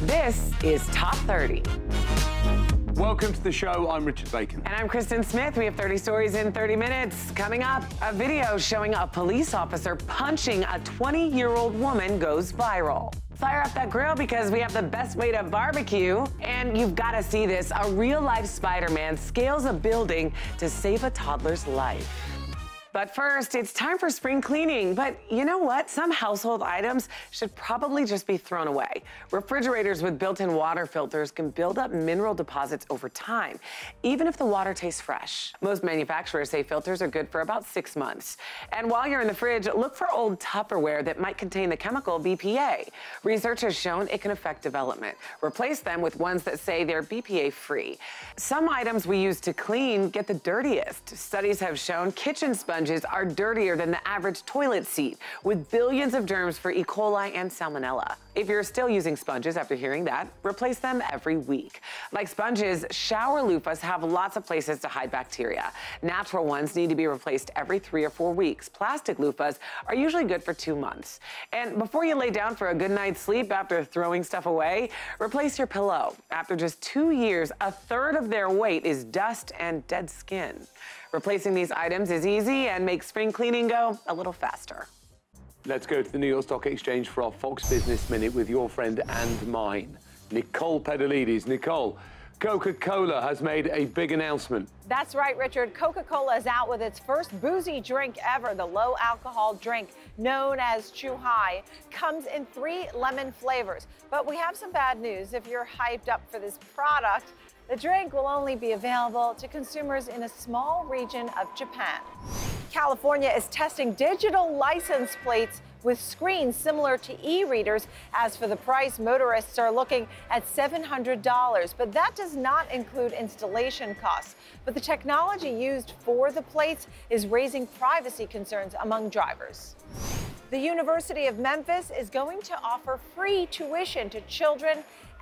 This is Top 30. Welcome to the show. I'm Richard Bacon. And I'm Kristen Smith. We have 30 stories in 30 minutes. Coming up, a video showing a police officer punching a 20-year-old woman goes viral. Fire up that grill because we have the best way to barbecue. And you've got to see this. A real-life Spider-Man scales a building to save a toddler's life. But first, it's time for spring cleaning. But you know what? Some household items should probably just be thrown away. Refrigerators with built-in water filters can build up mineral deposits over time, even if the water tastes fresh. Most manufacturers say filters are good for about 6 months. And while you're in the fridge, look for old Tupperware that might contain the chemical BPA. Research has shown it can affect development. Replace them with ones that say they're BPA-free. Some items we use to clean get the dirtiest. Studies have shown kitchen sponges are dirtier than the average toilet seat, with billions of germs for E. coli and salmonella. If you're still using sponges after hearing that, replace them every week. Like sponges, shower loofahs have lots of places to hide bacteria. Natural ones need to be replaced every 3 or 4 weeks. Plastic loofahs are usually good for 2 months. And before you lay down for a good night's sleep after throwing stuff away, replace your pillow. After just 2 years, a third of their weight is dust and dead skin. Replacing these items is easy and makes spring cleaning go a little faster. Let's go to the New York Stock Exchange for our Fox Business Minute with your friend and mine, Nicole Pedalides. Nicole, Coca-Cola has made a big announcement. That's right, Richard. Coca-Cola is out with its first boozy drink ever. The low-alcohol drink known as Chew High comes in 3 lemon flavors. But we have some bad news. If you're hyped up for this product, the drink will only be available to consumers in a small region of Japan. California is testing digital license plates with screens similar to e-readers. As for the price, motorists are looking at $700, but that does not include installation costs. But the technology used for the plates is raising privacy concerns among drivers. The University of Memphis is going to offer free tuition to children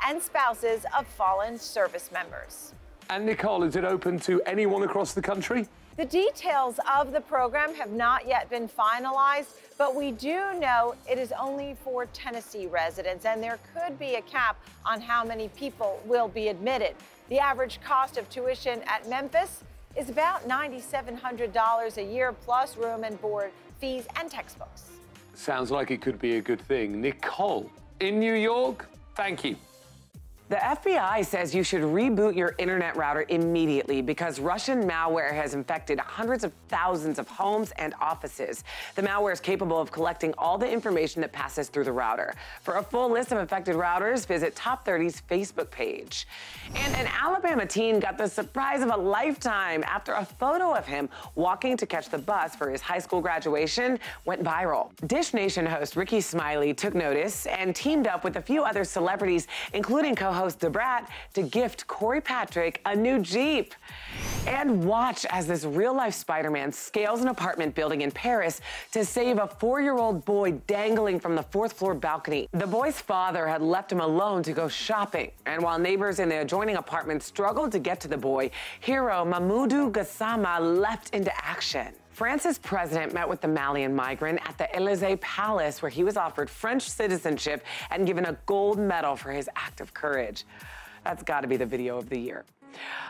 and spouses of fallen service members. And Nicole, is it open to anyone across the country? The details of the program have not yet been finalized, but we do know it is only for Tennessee residents, and there could be a cap on how many people will be admitted. The average cost of tuition at Memphis is about $9,700 a year, plus room and board fees and textbooks. Sounds like it could be a good thing. Nicole, in New York, thank you. The FBI says you should reboot your internet router immediately because Russian malware has infected hundreds of thousands of homes and offices. The malware is capable of collecting all the information that passes through the router. For a full list of affected routers, visit Top 30's Facebook page. And an Alabama teen got the surprise of a lifetime after a photo of him walking to catch the bus for his high school graduation went viral. Dish Nation host Ricky Smiley took notice and teamed up with a few other celebrities, including co-host DeBrat, to gift Corey Patrick a new Jeep. And watch as this real-life Spider-Man scales an apartment building in Paris to save a 4-year-old boy dangling from the 4th-floor balcony. The boy's father had left him alone to go shopping, and while neighbors in the adjoining apartment struggled to get to the boy, hero Mamoudou Gassama leapt into action. France's president met with the Malian migrant at the Élysée Palace, where he was offered French citizenship and given a gold medal for his act of courage. That's got to be the video of the year.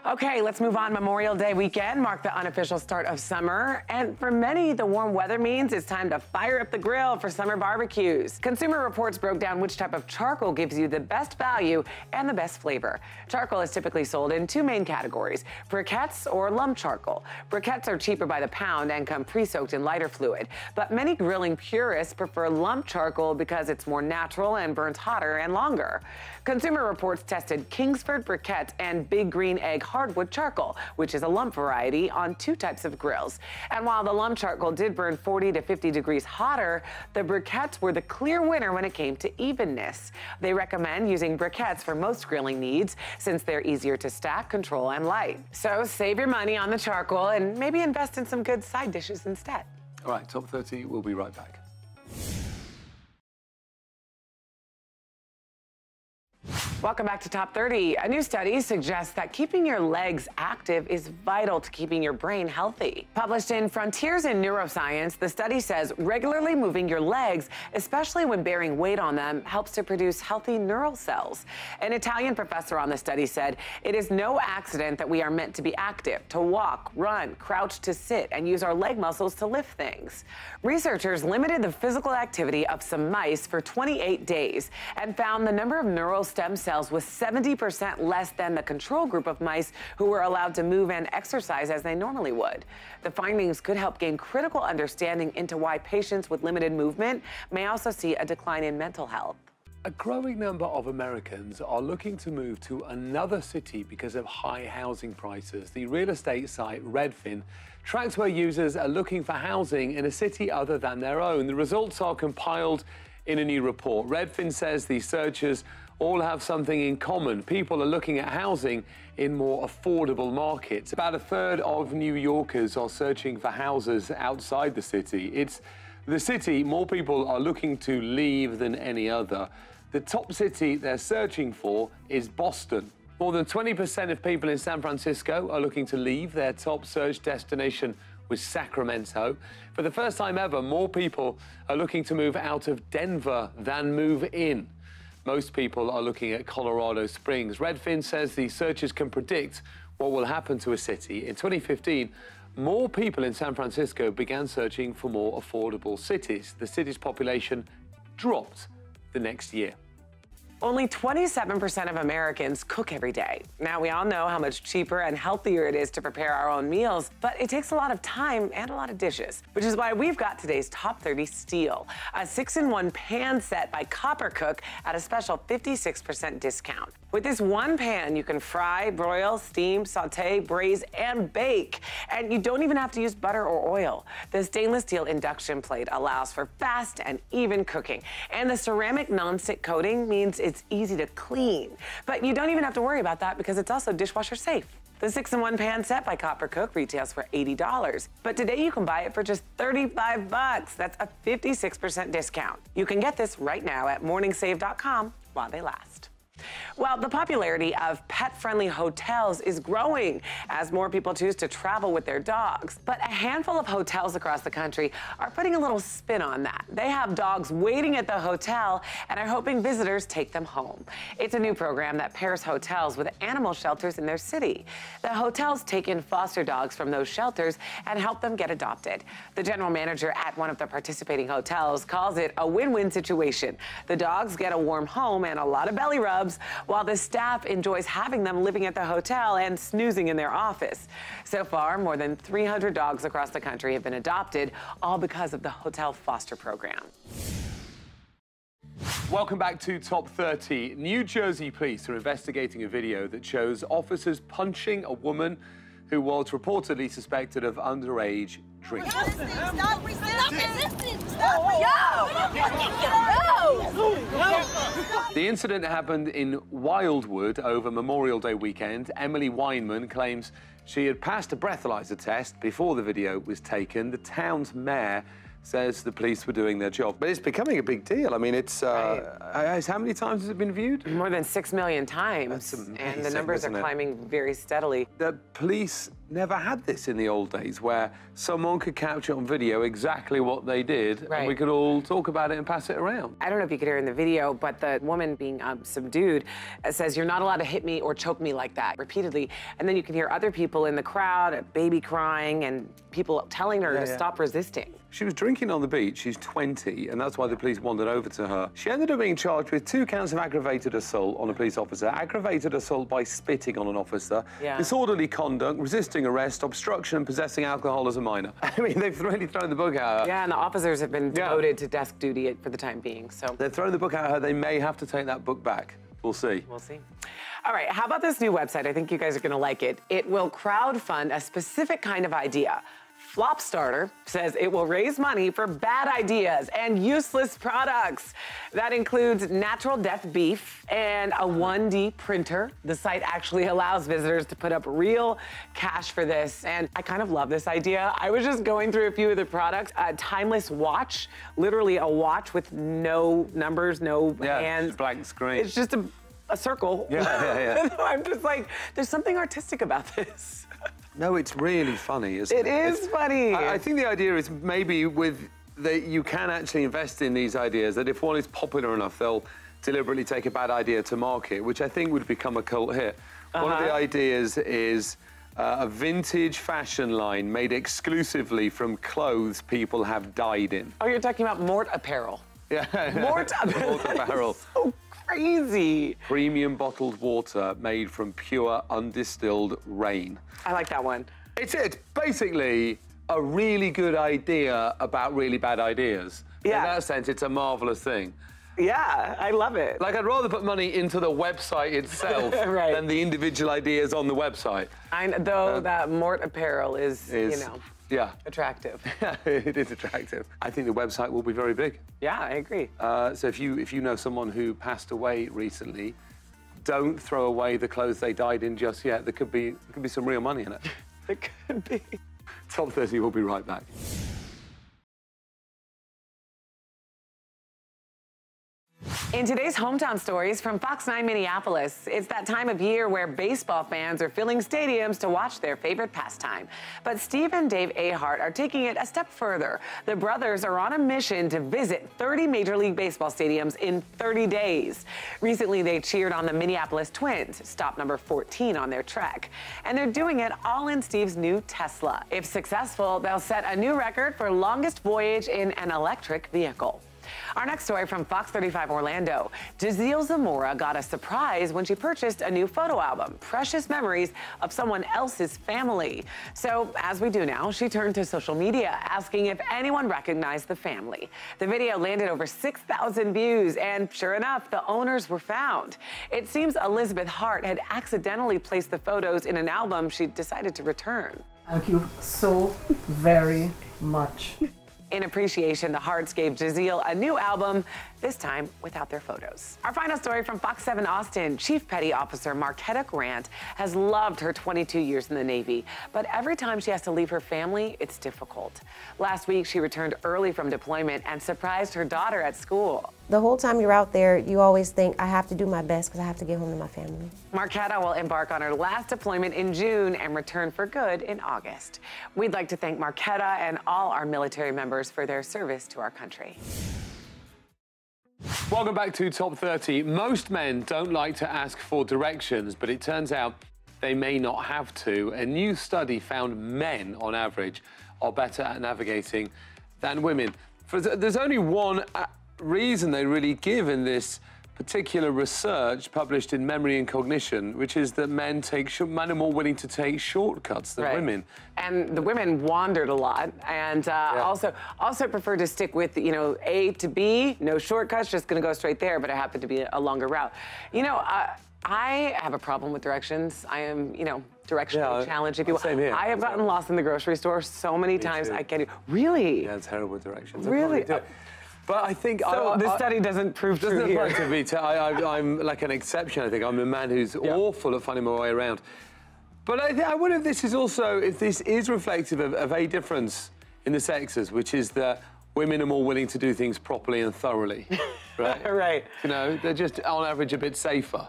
Okay, let's move on. Memorial Day weekend marked the unofficial start of summer, and for many, the warm weather means it's time to fire up the grill for summer barbecues. Consumer Reports broke down which type of charcoal gives you the best value and the best flavor. Charcoal is typically sold in 2 main categories: briquettes or lump charcoal. Briquettes are cheaper by the pound and come pre-soaked in lighter fluid, but many grilling purists prefer lump charcoal because it's more natural and burns hotter and longer. Consumer Reports tested Kingsford briquettes and Big Green Egg hardwood charcoal, which is a lump variety, on 2 types of grills. And while the lump charcoal did burn 40 to 50 degrees hotter, the briquettes were the clear winner when it came to evenness. They recommend using briquettes for most grilling needs since they're easier to stack, control, and light. So save your money on the charcoal and maybe invest in some good side dishes instead. All right, Top 30, we'll be right back. Welcome back to Top 30. A new study suggests that keeping your legs active is vital to keeping your brain healthy. Published in Frontiers in Neuroscience, the study says regularly moving your legs, especially when bearing weight on them, helps to produce healthy neural cells. An Italian professor on the study said, "It is no accident that we are meant to be active, to walk, run, crouch to sit, and use our leg muscles to lift things." Researchers limited the physical activity of some mice for 28 days and found the number of neural stem cells was 70% less than the control group of mice who were allowed to move and exercise as they normally would. The findings could help gain critical understanding into why patients with limited movement may also see a decline in mental health. A growing number of Americans are looking to move to another city because of high housing prices. The real estate site Redfin tracks where users are looking for housing in a city other than their own. The results are compiled in a new report. Redfin says these searchers all have something in common. People are looking at housing in more affordable markets. About a third of New Yorkers are searching for houses outside the city. It's the city more people are looking to leave than any other. The top city they're searching for is Boston. More than 20% of people in San Francisco are looking to leave. Their top search destination was Sacramento. For the first time ever, more people are looking to move out of Denver than move in. Most people are looking at Colorado Springs. Redfin says the searchers can predict what will happen to a city. In 2015, more people in San Francisco began searching for more affordable cities. The city's population dropped the next year. Only 27% of Americans cook every day. Now, we all know how much cheaper and healthier it is to prepare our own meals, but it takes a lot of time and a lot of dishes, which is why we've got today's Top 30 steal, a 6-in-1 pan set by Copper Cook at a special 56% discount. With this one pan, you can fry, broil, steam, saute, braise, and bake. And you don't even have to use butter or oil. The stainless steel induction plate allows for fast and even cooking. And the ceramic nonstick coating means it's easy to clean. But you don't even have to worry about that because it's also dishwasher safe. The 6-in-1 pan set by Copper Cook retails for $80. But today you can buy it for just $35. That's a 56% discount. You can get this right now at morningsave.com while they last. Well, the popularity of pet-friendly hotels is growing as more people choose to travel with their dogs. But a handful of hotels across the country are putting a little spin on that. They have dogs waiting at the hotel and are hoping visitors take them home. It's a new program that pairs hotels with animal shelters in their city. The hotels take in foster dogs from those shelters and help them get adopted. The general manager at one of the participating hotels calls it a win-win situation. The dogs get a warm home and a lot of belly rubs, while the staff enjoys having them living at the hotel and snoozing in their office. So far, more than 300 dogs across the country have been adopted, all because of the hotel foster program. Welcome back to Top 30. New Jersey police are investigating a video that shows officers punching a woman who was reportedly suspected of underage drinking. Stop resisting! Stop! Yo! The incident happened in Wildwood over Memorial Day weekend. Emily Weinman claims she had passed a breathalyzer test before the video was taken. The town's mayor says the police were doing their job. But it's becoming a big deal. I mean, it's... how many times has it been viewed? More than 6 million times. That's amazing, and the numbers are climbing very steadily. The police never had this in the old days, where someone could capture on video exactly what they did, and we could all talk about it and pass it around. I don't know if you could hear in the video, but the woman being subdued says, "You're not allowed to hit me or choke me like that," repeatedly. And then you can hear other people in the crowd, a baby crying, and people telling her to stop resisting. She was drinking on the beach. She's 20, and that's why the police wandered over to her. She ended up being charged with 2 counts of aggravated assault on a police officer, aggravated assault by spitting on an officer, disorderly conduct, resisting arrest, obstruction, and possessing alcohol as a minor. I mean, they've really thrown the book at her. Yeah, and the officers have been devoted to desk duty for the time being, so. They've thrown the book at her. They may have to take that book back. We'll see. We'll see. All right, how about this new website? I think you guys are gonna like it. It will crowdfund a specific kind of idea. Flopstarter says it will raise money for bad ideas and useless products. That includes natural death beef and a 1D printer. The site actually allows visitors to put up real cash for this, and I kind of love this idea. I was just going through a few of the products. A timeless watch, literally a watch with no numbers, no hands. Blank screen. It's just a a circle. Yeah. I'm just like, there's something artistic about this. No, it's really funny, isn't it? It is funny. I think the idea is maybe you can actually invest in these ideas, that if one is popular enough, they'll deliberately take a bad idea to market, which I think would become a cult hit. One of the ideas is a vintage fashion line made exclusively from clothes people have died in. Oh, you're talking about Mort Apparel. Yeah. Mort Apparel. So crazy. Premium bottled water made from pure undistilled rain. I like that one. It's basically a really good idea about really bad ideas. Yeah. In that sense, it's a marvelous thing. Yeah, I love it. Like, I'd rather put money into the website itself Right. than the individual ideas on the website. Though that Mort Apparel is, you know, yeah, attractive. it is attractive. I think the website will be very big. Yeah, I agree. So if you know someone who passed away recently, don't throw away the clothes they died in just yet. There could be some real money in it. It could be. Top 30 will be right back. In today's Hometown Stories from Fox 9 Minneapolis, it's that time of year where baseball fans are filling stadiums to watch their favorite pastime. But Steve and Dave Ahart are taking it a step further. The brothers are on a mission to visit 30 Major League Baseball stadiums in 30 days. Recently, they cheered on the Minneapolis Twins, stop number 14 on their trek. And they're doing it all in Steve's new Tesla. If successful, they'll set a new record for longest voyage in an electric vehicle. Our next story from Fox 35 Orlando. Giselle Zamora got a surprise when she purchased a new photo album, Precious Memories of Someone Else's Family. So, as we do now, she turned to social media asking if anyone recognized the family. The video landed over 6,000 views, and sure enough, the owners were found. It seems Elizabeth Hart had accidentally placed the photos in an album she decided to return. Thank you so very much. In appreciation, the Harts gave Giselle a new album, this time without their photos. Our final story from Fox 7 Austin. Chief Petty Officer Marquetta Grant has loved her 22 years in the Navy, but every time she has to leave her family, it's difficult. Last week, she returned early from deployment and surprised her daughter at school. The whole time you're out there, you always think, I have to do my best because I have to get home to my family. Marquetta will embark on her last deployment in June and return for good in August. We'd like to thank Marquetta and all our military members for their service to our country. Welcome back to Top 30. Most men don't like to ask for directions, but it turns out they may not have to. A new study found men, on average, are better at navigating than women. There's only one reason they really give in this particular research published in Memory and Cognition, which is that men are more willing to take shortcuts than women. And the women wandered a lot, and also prefer to stick with, you know, A to B, no shortcuts, just going to go straight there, but it happened to be a longer route. You know, I have a problem with directions. I am, you know, directionally challenged, if you will. Same here. I have gotten lost in the grocery store so many times. I can't. Really? Yeah, terrible directions. Really? But I think this study doesn't prove true doesn't here. apply to me. I'm like an exception. I think I'm a man who's awful at finding my way around. But I wonder if this is reflective of a difference in the sexes, which is that women are more willing to do things properly and thoroughly, right? Right. You know, they're just on average a bit safer.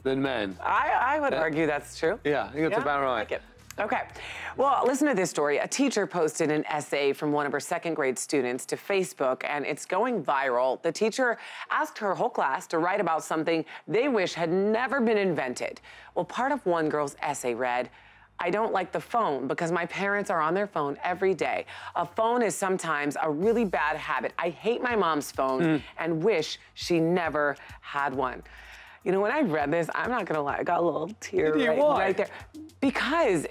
Than men. I would argue that's true. Yeah, I think that's about right. I like it. Okay. Well, listen to this story. A teacher posted an essay from one of her second grade students to Facebook, and it's going viral. The teacher asked her whole class to write about something they wish had never been invented. Well, part of one girl's essay read, I don't like the phone because my parents are on their phone every day. A phone is sometimes a really bad habit. I hate my mom's phone and wish she never had one. You know, when I read this, I'm not gonna lie, I got a little tear right there. Because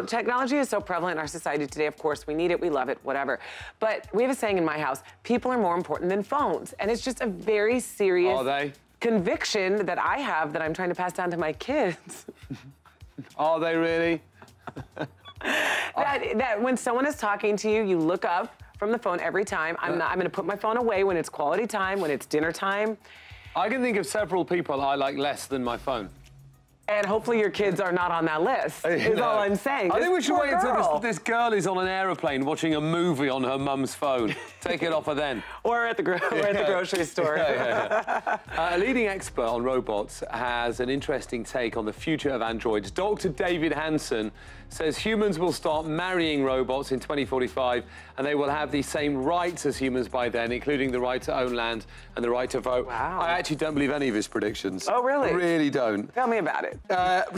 technology is so prevalent in our society today. Of course, we need it, we love it, whatever. But we have a saying in my house, people are more important than phones. And it's just a very serious conviction that I have that I'm trying to pass down to my kids. Are they really? that when someone is talking to you, you look up from the phone every time. I'm gonna put my phone away when it's quality time, when it's dinner time. I can think of several people I like less than my phone. And hopefully your kids are not on that list, is all I'm saying. I think we should wait until this this girl is on an aeroplane watching a movie on her mum's phone. Take it off her then. Or at the grocery store. A leading expert on robots has an interesting take on the future of androids. Dr. David Hansen says humans will start marrying robots in 2045 and they will have the same rights as humans by then, including the right to own land and the right to vote. Wow. I actually don't believe any of his predictions. Oh, really? I really don't. Tell me about it.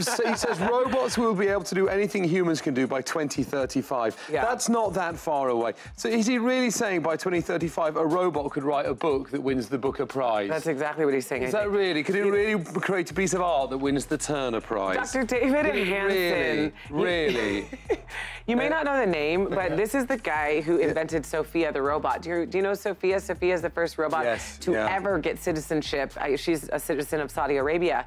So he says robots will be able to do anything humans can do by 2035. Yeah. That's not that far away. So is he really saying by 2035 a robot could write a book that wins the Booker Prize? That's exactly what he's saying. Is that really? Could he really create a piece of art that wins the Turner Prize? Dr. David Hansen. Really? You may not know the name, but this is the guy who invented Sophia the robot. Do you know Sophia? Sophia is the first robot to ever get citizenship. She's a citizen of Saudi Arabia.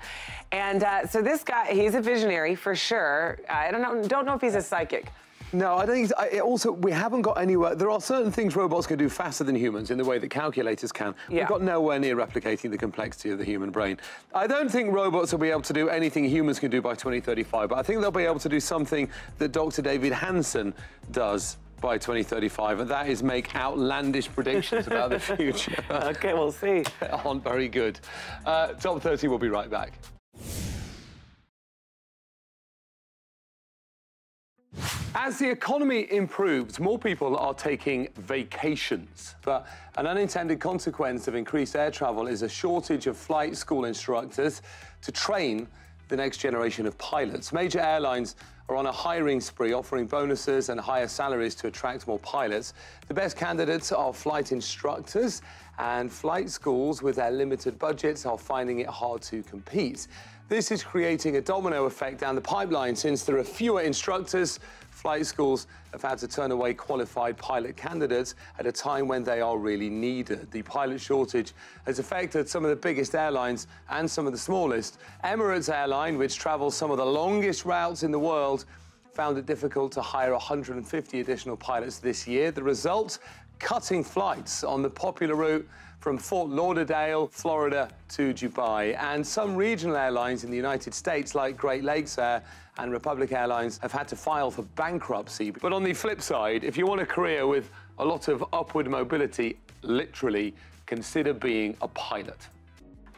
And so this guy, he's a visionary for sure. I don't know if he's a psychic. No, I don't think. Also, we haven't got anywhere. There are certain things robots can do faster than humans in the way that calculators can. Yeah. We've got nowhere near replicating the complexity of the human brain. I don't think robots will be able to do anything humans can do by 2035, but I think they'll be able to do something that Dr. David Hansen does by 2035, and that is make outlandish predictions about the future. Okay, we'll see. Aren't very good. Top 30 will be right back. As the economy improves, more people are taking vacations. But an unintended consequence of increased air travel is a shortage of flight school instructors to train the next generation of pilots. Major airlines are on a hiring spree, offering bonuses and higher salaries to attract more pilots. The best candidates are flight instructors, and flight schools with their limited budgets are finding it hard to compete. This is creating a domino effect down the pipeline. Since there are fewer instructors, flight schools have had to turn away qualified pilot candidates at a time when they are really needed. The pilot shortage has affected some of the biggest airlines and some of the smallest. Emirates Airline, which travels some of the longest routes in the world, found it difficult to hire 150 additional pilots this year. The result? Cutting flights on the popular route from Fort Lauderdale, Florida to Dubai. And some regional airlines in the United States, like Great Lakes Air and Republic Airlines, have had to file for bankruptcy. But on the flip side, if you want a career with a lot of upward mobility, literally, consider being a pilot.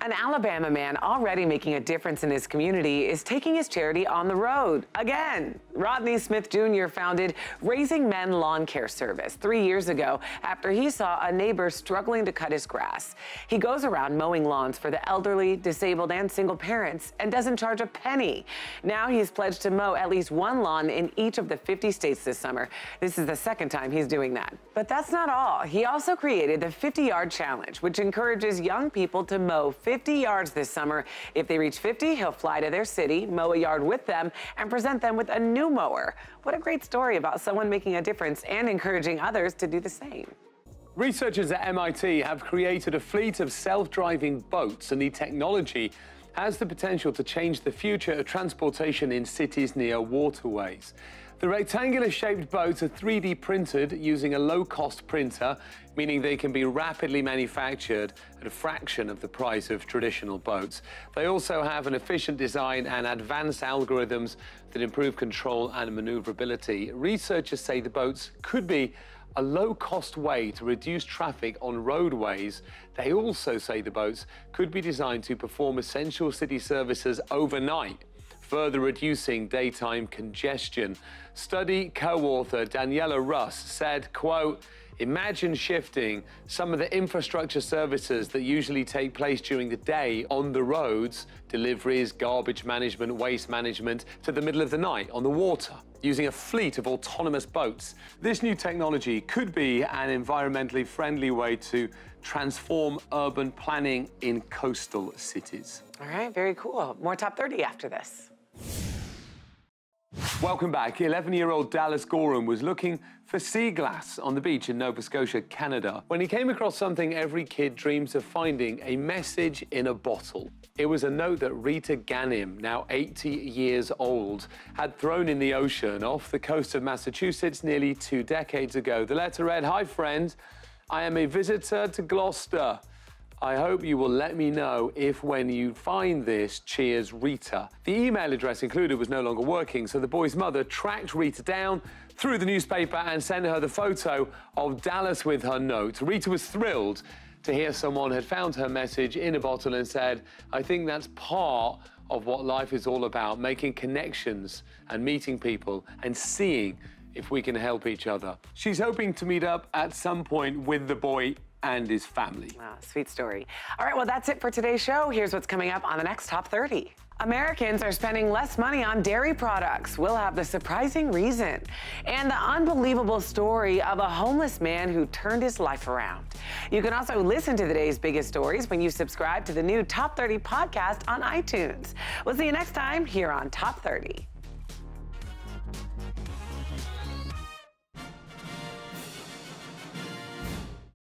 An Alabama man already making a difference in his community is taking his charity on the road again. Rodney Smith Jr. founded Raising Men Lawn Care Service 3 years ago after he saw a neighbor struggling to cut his grass. He goes around mowing lawns for the elderly, disabled, and single parents and doesn't charge a penny. Now he's pledged to mow at least one lawn in each of the 50 states this summer. This is the second time he's doing that. But that's not all. He also created the 50-yard challenge, which encourages young people to mow 50 yards this summer. If they reach 50, he'll fly to their city, mow a yard with them, and present them with a new mower. What a great story about someone making a difference and encouraging others to do the same. Researchers at MIT have created a fleet of self-driving boats, and the technology has the potential to change the future of transportation in cities near waterways. The rectangular-shaped boats are 3D printed using a low-cost printer, meaning they can be rapidly manufactured at a fraction of the price of traditional boats. They also have an efficient design and advanced algorithms that improve control and maneuverability. Researchers say the boats could be a low-cost way to reduce traffic on roadways. They also say the boats could be designed to perform essential city services overnight, further reducing daytime congestion. Study co-author Daniela Russ said, quote, "Imagine shifting some of the infrastructure services that usually take place during the day on the roads, deliveries, garbage management, waste management, to the middle of the night on the water, using a fleet of autonomous boats. This new technology could be an environmentally friendly way to transform urban planning in coastal cities." All right, very cool. More Top 30 after this. Welcome back. 11-year-old Dallas Gorham was looking for sea glass on the beach in Nova Scotia, Canada, when he came across something every kid dreams of finding: a message in a bottle. It was a note that Rita Ganim, now 80 years old, had thrown in the ocean off the coast of Massachusetts nearly 2 decades ago. The letter read, "Hi, friend. I am a visitor to Gloucester. I hope you will let me know if when you find this, cheers, Rita. The email address included was no longer working, so the boy's mother tracked Rita down through the newspaper and sent her the photo of Dallas with her note. Rita was thrilled to hear someone had found her message in a bottle and said, I think that's part of what life is all about, making connections and meeting people and seeing if we can help each other. She's hoping to meet up at some point with the boy and his family. Wow, sweet story. All right, well, that's it for today's show. Here's what's coming up on the next Top 30. Americans are spending less money on dairy products. We'll have the surprising reason and the unbelievable story of a homeless man who turned his life around. You can also listen to the day's biggest stories when you subscribe to the new Top 30 podcast on iTunes. We'll see you next time here on Top 30.